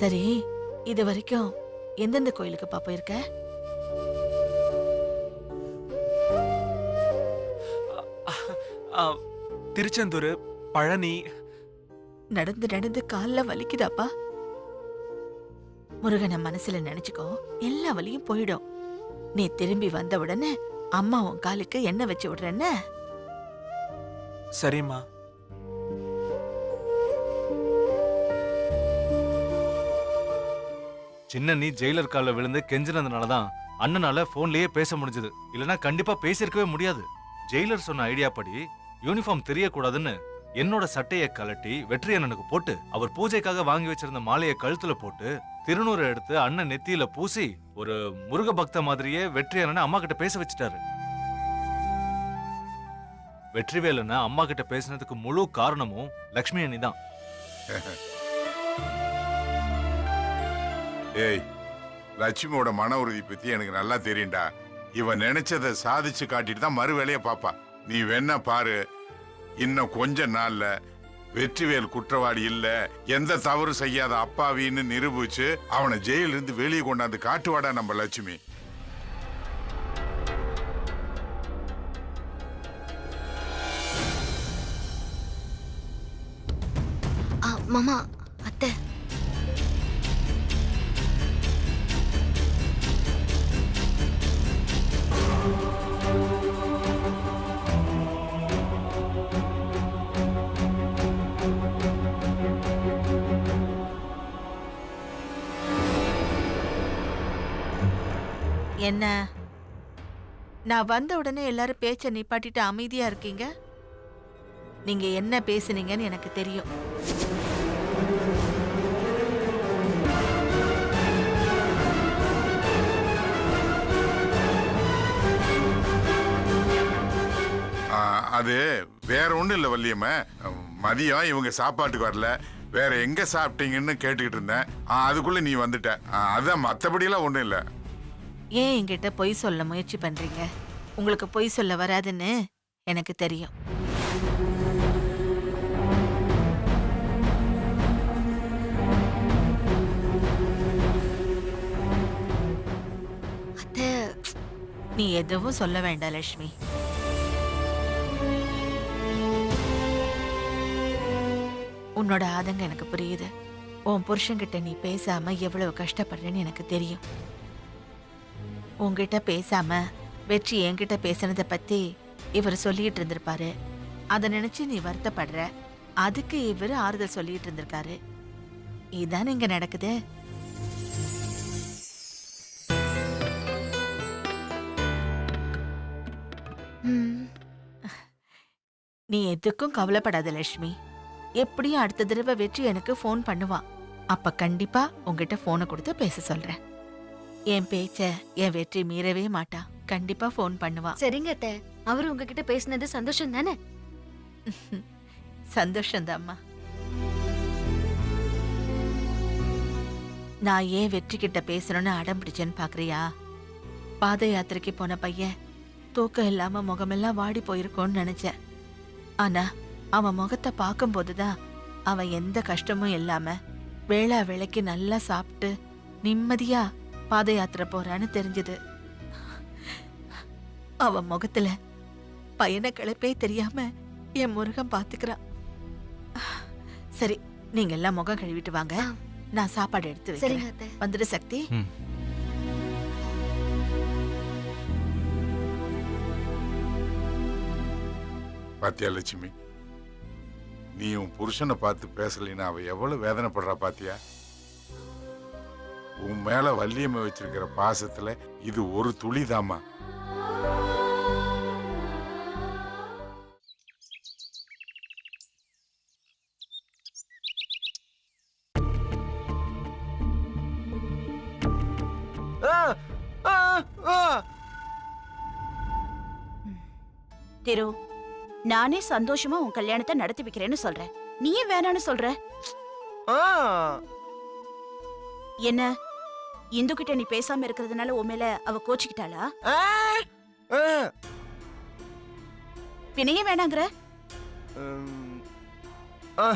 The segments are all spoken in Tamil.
சரி, இது வரைக்கும் எந்தெந்த கோயிலுக்கு போயிருக்க? திருச்செந்தூர், பழனி. நடந்து நடந்து கால்ல வலிக்குதாப்பா? முருகனை மனசுல நினைச்சுக்கோ, எல்லா வலியும் போயிடும். நீ திரும்பி வந்த உடனே அம்மா உன் காலுக்கு எண்ணெய் வச்சு விடுறேன்ன. சரிம்மா. சின்ன நீ ஜெயிலர் கால விழுந்து கெஞ்சினதுனாலதான் அண்ணனால போன்லயே பேச முடிஞ்சது. இல்லனா கண்டிப்பா பேசியிருக்கவே முடியாது. ஜெயிலர் சொன்ன ஐடியா படி யூனிஃபார்ம் தெரியக்கூடாதுன்னு என்னோட சட்டையை கலட்டி வெற்றி அண்ணனுக்கு போட்டு, அவர் பூஜைக்காக வாங்கி வச்சிருந்த மாலையை கழுத்துல போட்டு, திருநூறு எடுத்து அண்ணன் நெத்தியில பூசி, ஒரு முருக பக்த மாதிரியே வெற்றி அண்ணனை அம்மா கிட்ட பேச வச்சுட்டாரு. வெற்றிவேலனை அம்மா கிட்ட பேசினதுக்கு முழு காரணமும் லக்ஷ்மி அண்ணி தான். ஏய், லட்சுமியோட மன உறுதி பத்தி எனக்கு நல்லா தெரியும்டா. இவன் நினைச்சதை சாதிச்சு காட்டிட்டு தான் மறு வேலையை பாப்பா. நீ வேணா பாரு, இன்னும் கொஞ்ச நாள்ல வெற்றிவேல் குற்றவாளி இல்ல, எந்த தவறு செய்யாத அப்பாவின்னு நிரூபிச்சு அவனை ஜெயில இருந்து வெளியே கொண்டாந்து காட்டுவாடா நம்ம லட்சுமி. மாமா, அத்தை. என்ன, நான் வந்த உடனே எல்லாரும் பேச்ச நிப்பாட்டிட்டு அமைதியா இருக்கீங்க? நீங்க என்ன பேசுனீங்கன்னு எனக்கு தெரியும். அது வேற ஒண்ணும் இல்ல வள்ளியம்ம. மதியம் இவங்க சாப்பாட்டுக்கு வரல, வேற எங்க சாப்பிட்டீங்கன்னு கேட்டுக்கிட்டு இருந்தேன். அதுக்குள்ள நீ வந்துட்ட. அதான், மத்தபடி எல்லாம் ஒண்ணும் இல்ல. ஏன் என்கிட்ட பொய் சொல்ல முயற்சி பண்றீங்க? உங்களுக்கு பொய் சொல்ல வராதுன்னு எனக்கு தெரியும். அத்தை, நீ எதுவும் சொல்ல வேண்டாம் லட்சுமி. உன்னோட ஆதங்கம் எனக்கு புரியுது. உன் புருஷன்கிட்ட நீ பேசாம எவ்வளவு கஷ்டப்படுறேன்னு எனக்கு தெரியும். உன்கிட்ட பேசாம வெற்றி என்கிட்ட பேசினதை பத்தி இவர் சொல்லிட்டு இருந்திருப்பாரு. அதை நினைச்சு நீ வருத்தப்படுற. அதுக்கு இவர் ஆறுதல் சொல்லிட்டு இருந்திருக்காரு. இதான் இங்க நடக்குது. நீ எதுக்கும் கவலைப்படாத லட்சுமி. எப்படியும் அடுத்த தடவை வெற்றி எனக்கு போன் பண்ணுவான். அப்ப கண்டிப்பா உங்ககிட்ட போனை கொடுத்து பேச சொல்றேன். என் பேச்ச என் வெற்றி மீறவே மாட்டா. கண்டிப்பா போன் பண்ணுவா. சரிங்க அத்தை. அவரு உங்ககிட்ட பேசினது சந்தோஷம் தானே? சந்தோஷம்தாம்மா. நான் ஏன் வெற்றி கிட்ட பேசணும்னு அடம் பிடிச்சேன்னு பாக்குறியா? பாத யாத்திரைக்கு போன பையன் தூக்கம் இல்லாம முகமெல்லாம் வாடி போயிருக்கோன்னு நினைச்சேன். ஆனா அவன் முகத்தை பார்க்கும் போதுதான் அவன் எந்த கஷ்டமும் இல்லாம வேளா வேளைக்கு நல்லா சாப்பிட்டு நிம்மதியா பாத யாத்திரை போறான்னு தெரிஞ்சது. அவன் முகத்துல பையனை கிளப்பே தெரியாம என் முருகன் பாத்துக்கிறான். சரி, நீங்க எல்லாம் முகம் கழுவிட்டு வாங்க. நான் சாப்பாடு எடுத்து வைக்கிறேன். வந்துடு சக்தி. பாத்தியா லட்சுமி, நீ உன் புருஷனை பார்த்து பேசலினா அவ எவ்வளவு வேதனைப்படுறா பாத்தியா? உன் மேல வள்ளியம்மை வச்சிருக்கிற பாசத்துல இது ஒரு துளிதாமா. திரு, நானே சந்தோஷமா உன் கல்யாணத்தை நடத்தி வைக்கிறேன்னு சொல்றேன். நீயே வேணான்னு சொல்ற. என்ன, இந்து கிட்ட நீ பேசாம இருக்கிறதுனால உன் மேல அவ கோச்சிக்கிட்டாளா? பிணைய வேணாங்கிற? ம், ஆ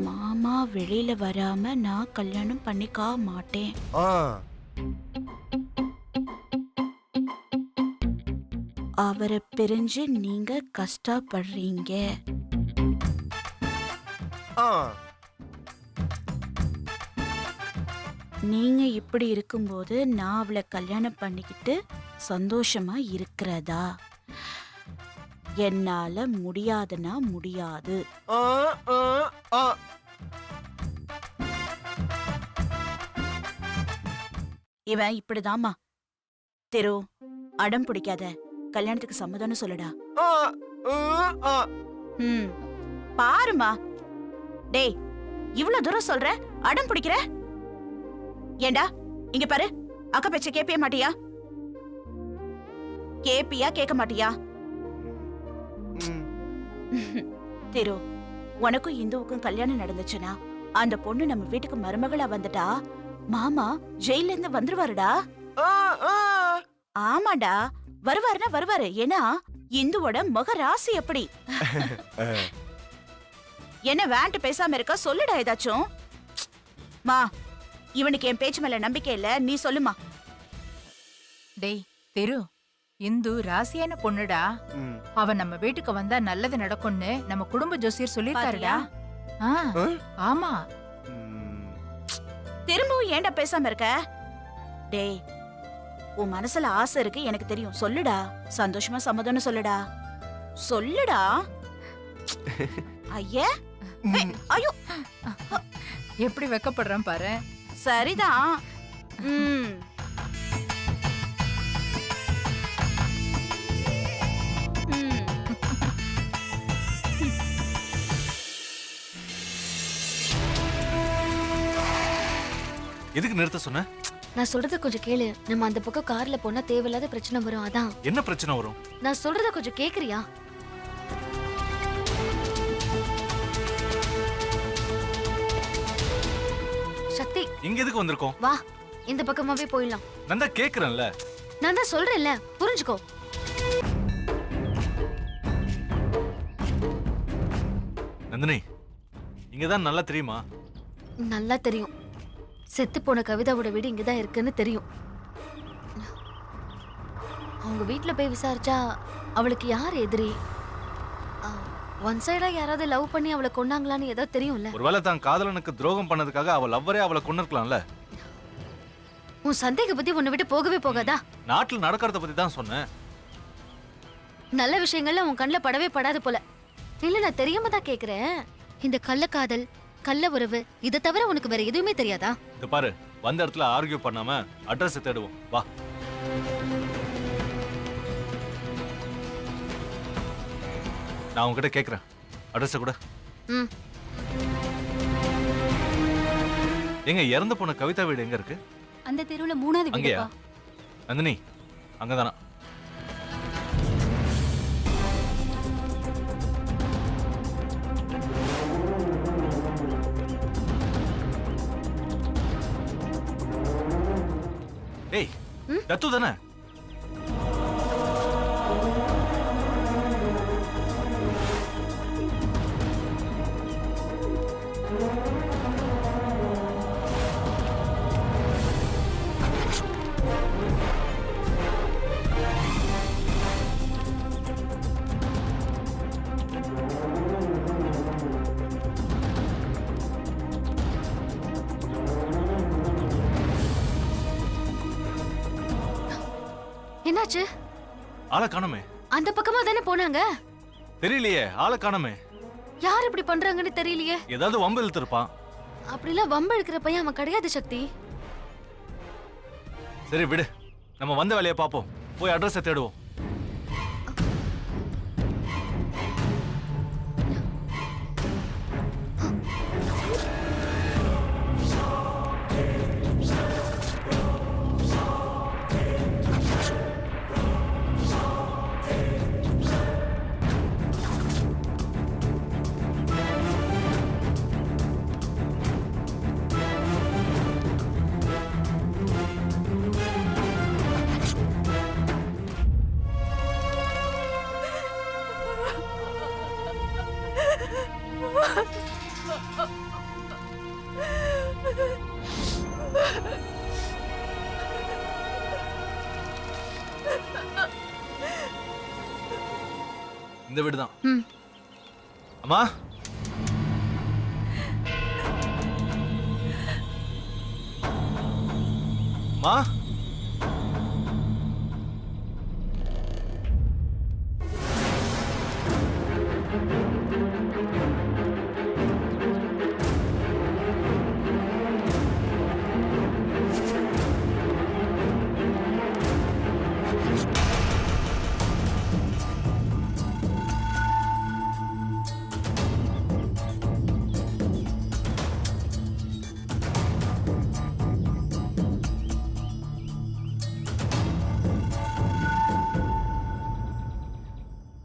மாமா வெளியில வராம நான் கல்யாணம் பண்ணிக்க மாட்டேன். ஆ அவரை பிரிஞ்சு நீங்க கஷ்டப்படுறீங்க. ஆ நீங்க இப்படி இருக்கும்போது நான் அவளை கல்யாணம் பண்ணிக்கிட்டு சந்தோஷமா இருக்கிறதா? என்னால முடியாதுன்னா முடியாது. ஆ ஆ ஆ இவன் இப்படிதாம்மா. திரு, அடம் பிடிக்காத, கல்யாணத்துக்கு சம்மதம்னு சொல்லுடா. ஆ ஆ ம், பாருமா. டேய், இவ்ளோ தூரம் சொல்ற, அடம் பிடிக்கிற? ஏண்டா, இங்க பாரு, அக்கா பேச்ச கேப்பிய மாட்டியா? கேப்பியா கேட்க மாட்டியா? ம். திரு, உனக்கும் இந்துவுக்கும் கல்யாணம் நடந்துச்சுன்னா அந்த பொண்ணு நம்ம வீட்டுக்கு மருமகளா வந்துட்டா மாமா ஜெயில இருந்து வந்துருவாருடா. ஆ ஆ ஆமாடா, வருவாருன்னா வருவாரு. ஏன்னா இந்துவோட மக ராசி எப்படி. என்ன வேன்ட்டு பேசாம இருக்க, சொல்லுடா ஏதாச்சும். மா, இவனுக்கு என் பேச்சு மேல நம்பிக்கை இல்ல, நீ சொல்லுமா. டேய் தெரு, இந்து ராசியான பொண்ணுடா. ம். அவ நம்ம வீட்டுக்கு வந்தா நல்லது நடக்கும்னு நம்ம குடும்ப ஜோசியர் சொல்லிருக்காருடா. ஆ, ஆ? ஆமா. ம். திரும்பவும் ஏன்டா பேசாம இருக்க? டேய், உன் மனசுல ஆசை இருக்கு எனக்கு தெரியும், சொல்லுடா. சந்தோஷமா சம்மதம்னு சொல்லுடா. சொல்லுடா. ஐயே, ஏய், ஐயோ, எப்படி வெக்கப்படுறான் பாரு. சரிதான். ம். ம். எதுக்கு நிறுத்த சொன்ன? நான் சொல்றத கொஞ்சம் கேளு. நம்ம அந்த பக்கம் கார்ல போனா தேவையில்லாத பிரச்சனை வரும், அதான். என்ன பிரச்சனை வரும்? நான் சொல்றத கொஞ்சம் கேக்குறியா? சக்தி, இங்க எதுக்கு வந்திருக்கோம்? வா, இந்த பக்கமாவே போயிடலாம். நான் தான் கேக்குறேன்ல. நான் தான் சொல்றேன்ல, புரிஞ்சுக்கோ. நந்தினி, இங்கதான் நல்லா தெரியுமா? நல்லா தெரியும். செத்து போன கவிதாவோட வீடு இங்கதான் இருக்குன்னு தெரியும். அவங்க வீட்ல போய் விசாரிச்சா அவளுக்கு யார் எதிரி, ஒன் சைடா யாராவது லவ் பண்ணி அவளை கொன்னாங்களான்னு ஏதோ தெரியும்ல. ஒருவேளை தான் காதலனுக்கு துரோகம் பண்ணதுக்காக அவள் லவ்வரே அவளை கொன்னிருக்கலாம்ல. உன் சந்தேக புத்தி உன்னை விட்டு போகவே போகாதா? நாட்டுல நடக்கிறத பத்தி தான் சொன்னேன். நல்ல விஷயங்கள்ல உன் கண்ணுல படவே படாது போல. இல்ல, நான் தெரியாம தான் கேக்குறேன். இந்த கள்ளக்காதல், கள்ள உறவு, இதை தவிர உனக்கு வேற எதுவுமே தெரியாதா? இது பாரு, வந்த இடத்துல ஆர்கியூ பண்ணாம அட்ரஸ் தேடுவோம், வா. நான் உங்ககிட்ட கேக்குறேன், அட்ரஸ் கூட. ம். எங்க இறந்து போன கவிதா வீடு எங்க இருக்கு? அந்த தெருவுல 3வது அங்கயா? வீடுப்பா. நந்தினி, அங்கதானா? ஏய், தத்து தானே? என்னாச்சு? ஆளை காணோமே. அந்த பக்கமா தானே போனாங்க. தெரியலையே, ஆளை காணோமே. யார் இப்படி பண்றாங்கன்னு தெரியலையே. ஏதாவது வம்பு இழுத்திருப்பான். அப்படிலாம் வம்பு எடுக்கிற பையன் அவன் கிடையாது சக்தி. சரி விடு, நம்ம வந்த வேலையை பார்ப்போம். போய் அட்ரஸை தேடுவோம். இந்த வீடு தான். ம். அம்மா அம்மா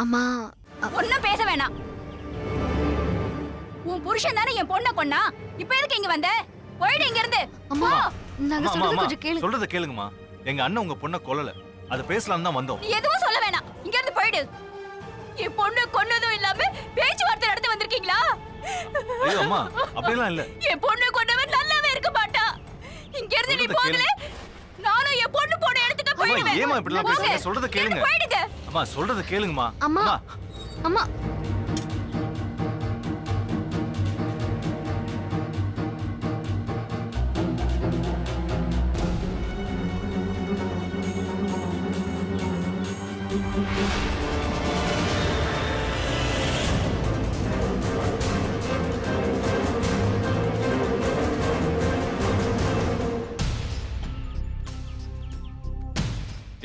அம்மா ஒன்னும் பேச வேணாம். உன் புருஷன் தானே என் பொண்ணை கொன்னா. இப்ப எதுக்கு இங்க வந்த? போயிடு இங்க இருந்து. அம்மா நாங்க அம்மா, சொல்றது அம்மா, கொஞ்சம் கேளு. சொல்றத கேளுங்கம்மா. எங்க அண்ணன் உங்க பொண்ணை கொல்லல. அது பேசலாம் தான் வந்தோம். நீ எதுவும் சொல்ல வேணாம். இங்க இருந்து போயிடு. என் பொண்ணு கொன்னதும் இல்லாம பேச்சுவார்த்தை நடத்த வந்திருக்கீங்களா? ஐயோ அம்மா, அப்படிலாம் இல்ல. என் பொண்ணு கொன்னவன் நல்லாவே இருக்க மாட்டா. இங்க இருந்து நீ சொல்றத போகல. நானும் என் பொண்ணு போன இடத்துக்கு அம்மா, போயிடுவேன். ஏம்மா இப்படிலாம் போங்க. பேசுறீங்க? சொல்றத கேளுங்க. இங்க போயிடுங்க. அம்மா, சொல்றத கேளுங்கம்மா. அம்மா அம்மா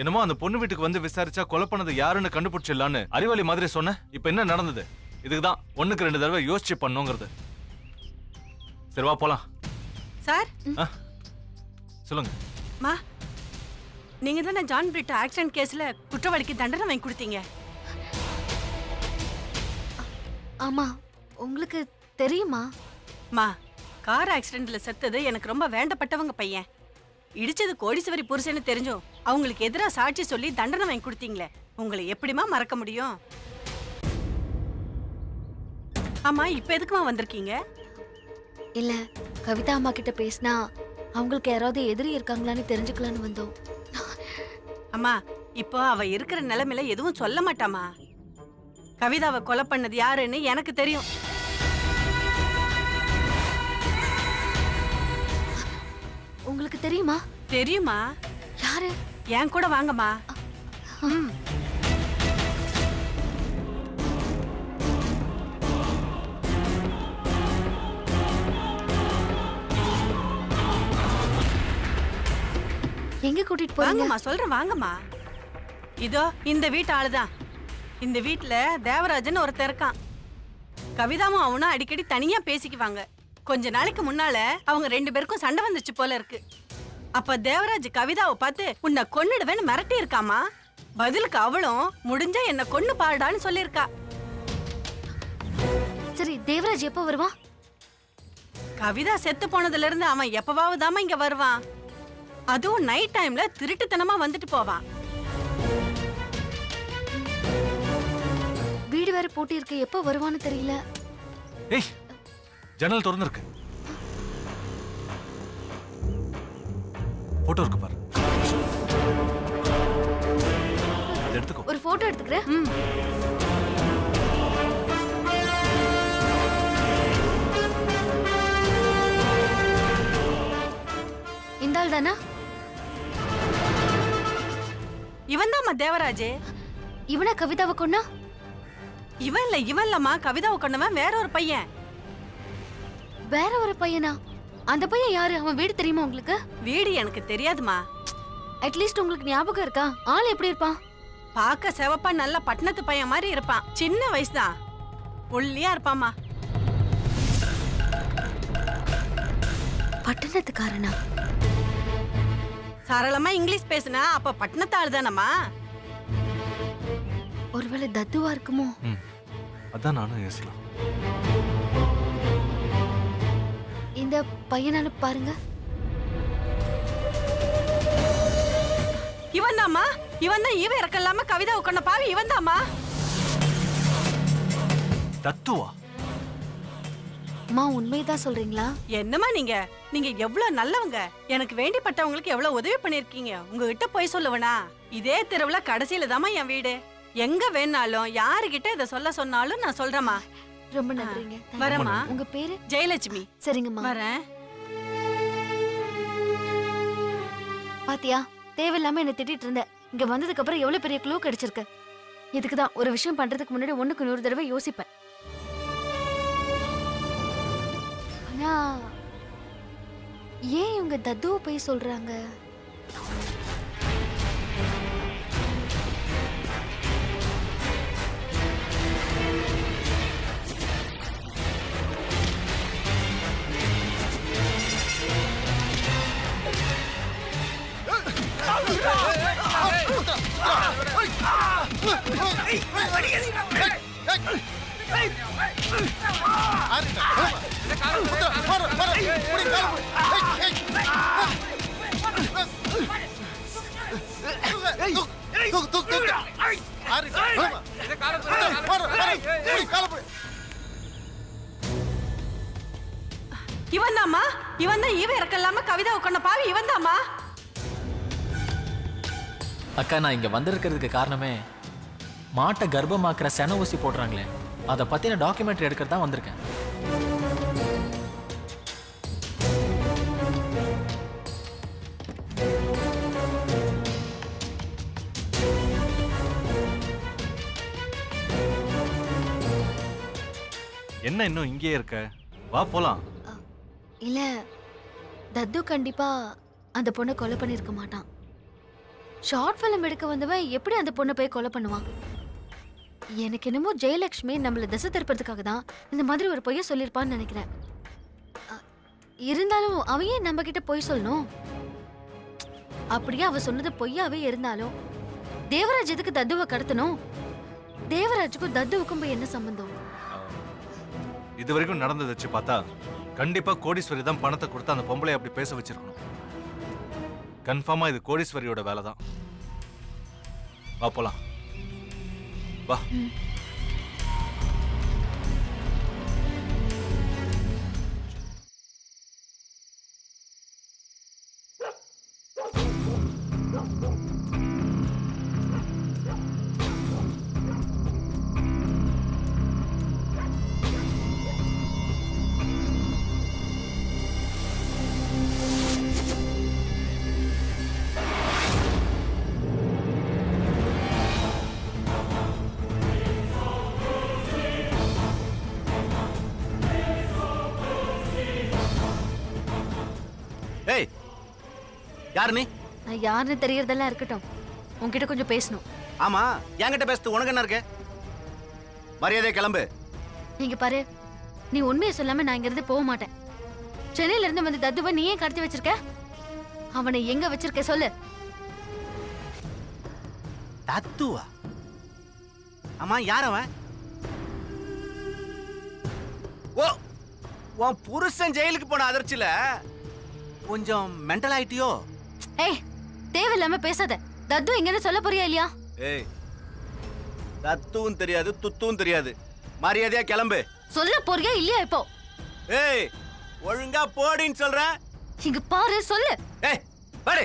என்னமோ அந்த பொண்ணு வீட்டுக்கு வந்து விசாரிச்சா கொலை பண்ணது யாருன்னு கண்டுபிடிச்சிடலான்னு அறிவாளி மாதிரி சொன்ன. இப்ப என்ன நடந்தது? இதுக்குதான் 1க்கு 2 தடவை யோசிச்சு பண்ணுங்கிறது. சரி வா போலாம். சார் சொல்லுங்க. மா நீங்க தானே ஜான் பிரிட்டோ ஆக்சிடென்ட் கேஸ்ல குற்றவாளிக்கு தண்டனை வாங்கி கொடுத்தீங்க. ஆமா உங்களுக்கு தெரியுமா? மா கார் ஆக்சிடென்ட்ல செத்தது எனக்கு ரொம்ப வேண்டப்பட்டவங்க பையன். இடிச்சது கோடீஸ்வரி புருஷன்னு தெரிஞ்சும் அவங்களுக்கு எதிராக சாட்சி சொல்லி தண்டனை வாங்கி கொடுத்தீங்களே, உங்களை எப்படிமா மறக்க முடியும்? ஆமா இப்ப எதுக்குமா வந்திருக்கீங்க? இல்ல கவிதா அம்மா கிட்ட பேசினா அவங்களுக்கு யாராவது எதிரி இருக்காங்களான்னு தெரிஞ்சுக்கலான்னு வந்தோம். அம்மா இப்போ அவ இருக்கிற நிலைமையில எதுவும் சொல்ல மாட்டாமா. கவிதாவை கொலை பண்ணது யாருன்னு எனக்கு தெரியும். உங்களுக்கு தெரியுமா? தெரியுமா? யாரு? என் கூட வாங்கம்மா. ம். எங்க கூட்டிட்டு போறீங்க? வாங்கம்மா சொல்றேன் வாங்கம்மா. இதோ இந்த வீட்டு ஆளுதான். இந்த வீட்டுல தேவராஜன் ஒருத்தர் இருக்கான். கவிதாவும் அவனும் அடிக்கடி தனியா பேசிக்குவாங்க. கொஞ்ச நாளைக்கு முன்னால அவங்க 2 பேருக்கும் சண்டை வந்துச்சு போல இருக்கு. அப்ப தேவராஜ் கவிதாவை பார்த்து உன்னை கொன்னுடுவேன்னு மிரட்டி இருக்காமா. பதிலுக்கு அவளும் முடிஞ்சா என்ன கொன்னு பாருடான்னு சொல்லியிருக்கா. சரி தேவராஜ் எப்போ வருவான்? கவிதா செத்து போனதுல இருந்து அவன் எப்பவாவதாமா இங்க வருவான். அதுவும் நைட் டைம்ல திருட்டுத்தனமா வந்துட்டு போவான். வீடு வேற பூட்டி இருக்கு, எப்போ வருவான்னு தெரியல. ஏய், ஜன்னல் திறந்திருக்கு. போட்டோ இருக்கு பாரு. அதை எடுத்துக்கோ. ஒரு போட்டோ எடுத்துக்கிறேன். ம். இந்த ஆள் தானா? இவன்தாம்மா தேவராஜ். இவனா கவிதாவை கொன்னா? இவன் இல்லம்மா, கவிதாவை கொண்டவன் வேற ஒரு பையன். வேற ஒரு பையனா? அந்த பையன் யாரு? அவன் வீடு தெரியுமா உங்களுக்கு? வீடு எனக்கு தெரியாதுமா. அட்லீஸ்ட் உங்களுக்கு ஞாபகம் இருக்கா? ஆள் எப்படி இருப்பான்? பார்க்க செவப்பா நல்ல பட்டணத்து பையன் மாதிரி இருப்பான். சின்ன வயசுதான், ஒல்லியா இருப்பாமா. பட்டணத்துக்காரனா? சரளமா இங்கிலீஷ் பேசுனா அப்ப பட்டணத்து ஆள் தானம்மா. ஒருவேளை தத்துவா இருக்குமோ? அதான் நானும் யோசிக்கலாம். இந்த பையனால பாருங்க. இவன் தாம்மா, இவன் தான் ஈவ இறக்கலாம கவிதாவை கொண்ட பாவி இவன் தாம்மா. தத்துவா? அம்மா உண்மைதான் சொல்றீங்களா? என்னம்மா நீங்க எவ்வளவு நல்லவங்க. எனக்கு வேண்டிப்பட்டவங்களுக்கு எவ்வளவு உதவி பண்ணிருக்கீங்க. உங்ககிட்ட போய் சொல்லுவனா? இதே தெருவுல கடைசியில தாம்மா என் வீடு. எங்க வேணாலும் யாருகிட்ட இத சொல்ல சொன்னாலும் நான் சொல்றேம்மா. ரொம்ப நன்றிங்க. Thank you. வரேம்மா. உங்க பேரு? ஜெயலட்சுமி. சரிங்கம்மா. வரேன். பாத்தியா, தேவையில்லாம என்ன திட்டிட்டு இருந்த. இங்க வந்ததுக்கு அப்புறம் எவ்வளவு பெரிய க்ளூ கிடைச்சிருக்கு. இதுக்குதான் ஒரு விஷயம் பண்றதுக்கு முன்னாடி 1க்கு 100 தடவை யோசிப்பேன். ஆனா ஏன் இவங்க தத்துவ போய் சொல்றாங்க? இவன் தாம்மா, இவன் தான் ஈவ இறக்கலாம கவிதா உட்கார்ந்த பாவி இவன் தாம்மா. அக்கா, நான் இங்க வந்திருக்கிறதுக்கு காரணமே மாட்டை கர்ப்பமாக்குற சென ஊசி போடுறாங்களே, அதை பத்தின டாக்குமெண்ட்ரி எடுக்கிறது தான் வந்திருக்கேன். என்ன இன்னும் இங்கேயே இருக்க? வா போலாம். இல்ல, தத்து கண்டிப்பா அந்த பொண்ணை கொலை பண்ணிருக்க மாட்டான். ஷார்ட் ஃபிலிம் எடுக்க வந்தவன் எப்படி அந்த பொண்ணை போய் கொலை பண்ணுவான்? எனக்கு என்னமோ ஜெயலட்சுமி நம்மள திசை திருப்பறதுக்காக தான் இந்த மாதிரி ஒரு பொய்ய சொல்லியிருப்பான்னு நினைக்கிறேன். இருந்தாலும் அவ ஏன் நம்ம கிட்ட பொய் சொல்லணும்? அப்படியே அவ சொன்னது பொய்யாவே இருந்தாலும் தேவராஜ் எதுக்கு தத்துவை கடத்தணும்? தேவராஜுக்கும் தத்துவுக்கும் போய் என்ன சம்பந்தம்? இது வரைக்கும் நடந்ததை வச்சு பார்த்தா கண்டிப்பா கோடீஸ்வரி தான் பணத்தை கொடுத்து அந்த பொம்பளை அப்படி பேச வச்சிருக்கணும். கன்ஃபார்மா இது கோடீஸ்வரியோட வேலை தான். வா போலாம். வா. ஏய், யாரு நீ? நான் யாருன்னு தெரியறதெல்லாம் இருக்கட்டும், உன்கிட்ட கொஞ்சம் பேசணும். ஆமா, என்கிட்ட பேசுறது உனக்கு என்ன இருக்கு? மரியாதை கிளம்பு. நீங்க பாரு, நீ உண்மையை சொல்லாம நான் இங்க இருந்து போக மாட்டேன். சென்னையில இருந்து வந்து தத்துவ நீ ஏன் கடத்தி வச்சிருக்க? அவனை எங்க வச்சிருக்க சொல்லு. தத்துவா? ஆமா, யார் அவன்? ஓ, உன் புருஷன் ஜெயிலுக்கு போன அதிர்ச்சியில கொஞ்சம் மென்டல் ஆயிட்டியோ? ஏய், தேவையில்லாம பேசாத. தத்து எங்கன்னு சொல்ல போறியா இல்லையா? ஏய், தத்துவும் தெரியாது துத்துவும் தெரியாது, மரியாதையா கிளம்பு. சொல்ல போறியா இல்லையா இப்போ? ஏய், ஒழுங்கா போடின்னு சொல்றேன். இங்க பாரு, சொல்லு. ஏய், பாரு.